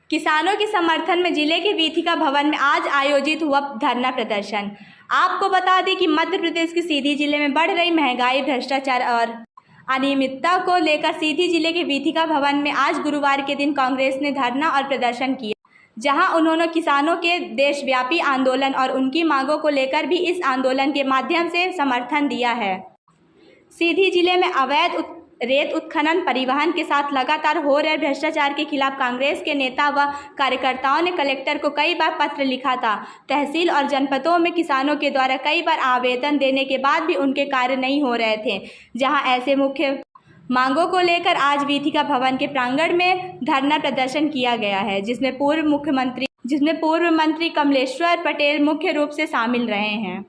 किसानों के समर्थन में जिले के वीथिका भवन में आज आयोजित हुआ धरना प्रदर्शन। आपको बता दें कि मध्य प्रदेश के सीधी जिले में बढ़ रही महंगाई, भ्रष्टाचार और अनियमितता को लेकर सीधी जिले के वीथिका भवन में आज गुरुवार के दिन कांग्रेस ने धरना और प्रदर्शन किया, जहां उन्होंने किसानों के देशव्यापी आंदोलन और उनकी मांगों को लेकर भी इस आंदोलन के माध्यम से समर्थन दिया है। सीधी जिले में अवैध रेत उत्खनन, परिवहन के साथ लगातार हो रहे भ्रष्टाचार के खिलाफ कांग्रेस के नेता व कार्यकर्ताओं ने कलेक्टर को कई बार पत्र लिखा था। तहसील और जनपदों में किसानों के द्वारा कई बार आवेदन देने के बाद भी उनके कार्य नहीं हो रहे थे, जहां ऐसे मुख्य मांगों को लेकर आज वीथिका भवन के प्रांगण में धरना प्रदर्शन किया गया है, जिसमें पूर्व मंत्री कमलेश्वर पटेल मुख्य रूप से शामिल रहे हैं।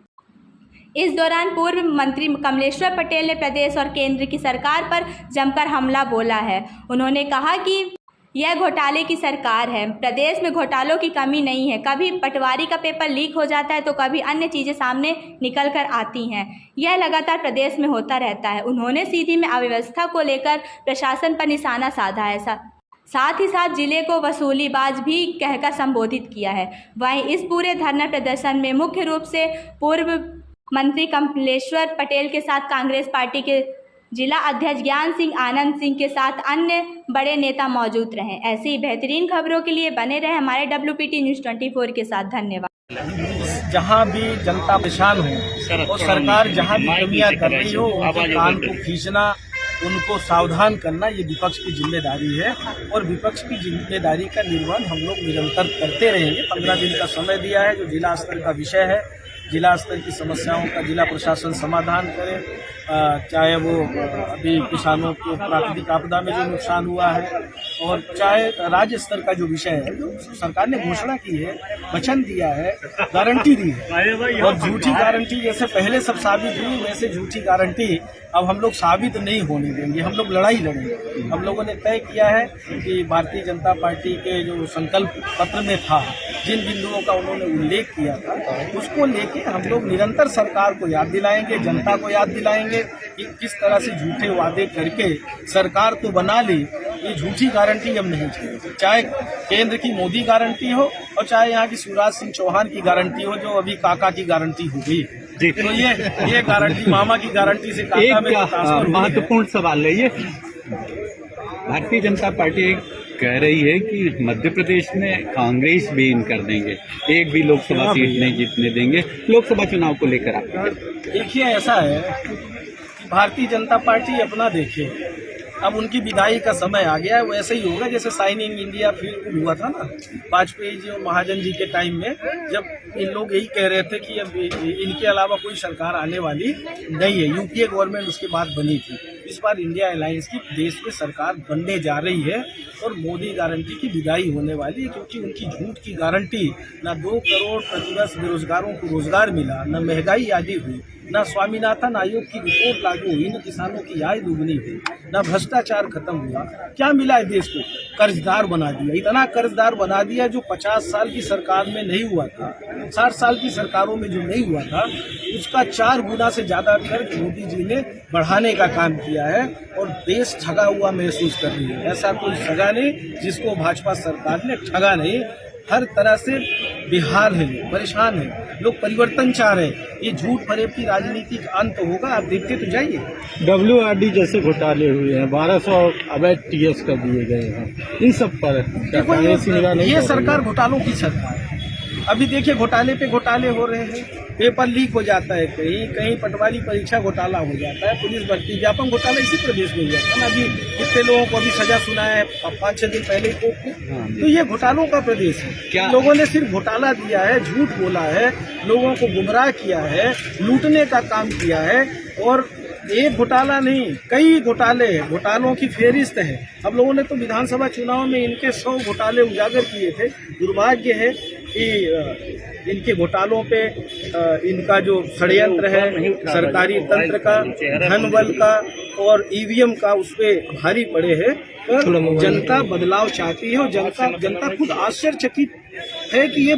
इस दौरान पूर्व मंत्री कमलेश्वर पटेल ने प्रदेश और केंद्र की सरकार पर जमकर हमला बोला है। उन्होंने कहा कि यह घोटाले की सरकार है, प्रदेश में घोटालों की कमी नहीं है। कभी पटवारी का पेपर लीक हो जाता है तो कभी अन्य चीज़ें सामने निकल कर आती हैं। यह लगातार प्रदेश में होता रहता है। उन्होंने सीधी में अव्यवस्था को लेकर प्रशासन पर निशाना साधा है, साथ ही साथ जिले को वसूलीबाज भी कहकर संबोधित किया है। वहीं इस पूरे धरना प्रदर्शन में मुख्य रूप से पूर्व मंत्री कमलेश्वर पटेल के साथ कांग्रेस पार्टी के जिला अध्यक्ष ज्ञान सिंह, आनंद सिंह के साथ अन्य बड़े नेता मौजूद रहे। ऐसी ही बेहतरीन खबरों के लिए बने रहे हमारे WPT न्यूज़ 24 के साथ। धन्यवाद। जहां भी जनता परेशान हो और सरकार जहां भी कमियां कर रही हो, उनके कान को खींचना, उनको सावधान करना, ये विपक्ष की जिम्मेदारी है और विपक्ष की जिम्मेदारी का निर्वहन हम लोग निरंतर करते रहेंगे। 15 दिन का समय दिया है, जो जिला स्तर का विषय है। जिला स्तर की समस्याओं का जिला प्रशासन समाधान करे, चाहे वो अभी किसानों को प्राकृतिक आपदा में जो नुकसान हुआ है, और चाहे राज्य स्तर का जो विषय है, जो सरकार ने घोषणा की है, वचन दिया है, गारंटी दी है। और झूठी गारंटी जैसे पहले सब साबित हुई, वैसे झूठी गारंटी अब हम लोग साबित नहीं होने देंगे। हम लोग लड़ाई लड़ेंगे। हम लोगों ने तय किया है कि भारतीय जनता पार्टी के जो संकल्प पत्र में था, जिन बिंदुओं का उन्होंने उल्लेख किया था, उसको लेके हम लोग निरंतर सरकार को याद दिलाएंगे, जनता को याद दिलाएंगे कि किस तरह से झूठे वादे करके सरकार तो बना ली, ये झूठी गारंटी हम नहीं चाहिए। चाहे केंद्र की मोदी गारंटी हो और चाहे यहाँ की शिवराज सिंह चौहान की गारंटी हो, जो अभी काका की गारंटी हो गई। तो ये गारंटी मामा की गारंटी से काका में महत्वपूर्ण सवाल है ये। भारतीय जनता पार्टी कह रही है कि मध्य प्रदेश में कांग्रेस भी इन कर देंगे, एक भी लोकसभा सीट नहीं जीतने देंगे। लोकसभा चुनाव को लेकर आप देखिए, ऐसा है कि भारतीय जनता पार्टी अपना देखे, अब उनकी विदाई का समय आ गया है। वैसे ही होगा जैसे साइनिंग इंडिया फील हुआ था ना वाजपेयी जी और महाजन जी के टाइम में, जब इन लोग यही कह रहे थे कि अब इनके अलावा कोई सरकार आने वाली नहीं है। यूपीए गवर्नमेंट उसके बाद बनी थी। इस बार इंडिया अलायंस की देश में सरकार बनने जा रही है और मोदी गारंटी की विदाई होने वाली है, क्योंकि उनकी झूठ की गारंटी, ना 2 करोड़ प्रतिवर्ष बेरोजगारों को रोजगार मिला, न महंगाई आदि हुई, न स्वामीनाथन आयोग की रिपोर्ट लागू हुई, न किसानों की आय दुगनी हुई, न भ्रष्टाचार खत्म हुआ। क्या मिला है देश को? कर्जदार बना दिया। इतना कर्जदार बना दिया जो 50 साल की सरकार में नहीं हुआ था, 60 साल की सरकारों में जो नहीं हुआ था, उसका 4 गुना से ज्यादा कर्ज मोदी जी ने बढ़ाने का काम किया है और देश ठगा हुआ महसूस कर रही है। ऐसा कोई ठगा नहीं जिसको भाजपा सरकार ने ठगा नहीं। हर तरह से बिहार है, परेशान है, लोग परिवर्तन चाह रहे हैं। ये झूठ फरेब की राजनीति का अंत होगा, आप देखते तो जाइए। WRD जैसे घोटाले हुए हैं, 1200 अवैध TS कर दिए गए हैं, इन सब पर ये सरकार घोटालों की सरकार है। अभी देखिए, घोटाले पे घोटाले हो रहे हैं, पेपर लीक हो जाता है, कहीं कहीं पटवारी परीक्षा घोटाला हो जाता है, पुलिस भर्ती व्यापक घोटाला इसी प्रदेश में हुआ था ना। अभी कितने लोगों को अभी सजा सुनाया है 5-6 दिन पहले कोर्ट को। तो ये घोटालों का प्रदेश है। क्या लोगों ने सिर्फ घोटाला दिया है, झूठ बोला है, लोगों को गुमराह किया है, लूटने का काम किया है। और एक घोटाला नहीं, कई घोटाले हैं, घोटालों की फेरिस्त है। हम लोगों ने तो विधानसभा चुनाव में इनके 100 घोटाले उजागर किए थे। दुर्भाग्य है कि इनके घोटालों पे इनका जो षड्यंत्र है सरकारी तंत्र का, धन बल का और EVM का, उस पे भारी पड़े हैं। पर जनता बदलाव चाहती है और जनता खुद आश्चर्यचकित है कि ये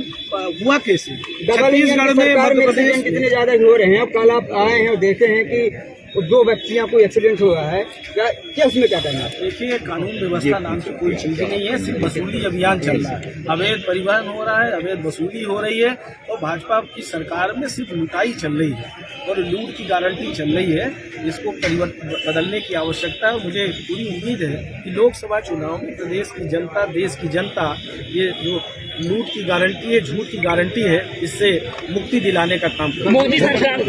हुआ कैसे। छत्तीसगढ़ में, मध्य प्रदेश कितने ज्यादा हो रहे हैं। अब कल आप आए हैं और देखे हैं कि और 2 व्यक्तियों को एक्सीडेंट हुआ है, क्या उसमें क्या करना है? देखिए, कानून व्यवस्था नाम की कोई चीज नहीं है, सिर्फ वसूली अभियान चल रहा है। अवैध परिवहन हो रहा है, अवैध वसूली हो रही है और भाजपा की सरकार में सिर्फ लुटाई चल रही है और लूट की गारंटी चल रही है। इसको बदलने की आवश्यकता है। मुझे पूरी उम्मीद है कि लोकसभा चुनाव में प्रदेश की जनता, देश की जनता ये जो लूट की गारंटी है, झूठ की गारंटी है, इससे मुक्ति दिलाने का काम करेगी। मोदी सरकार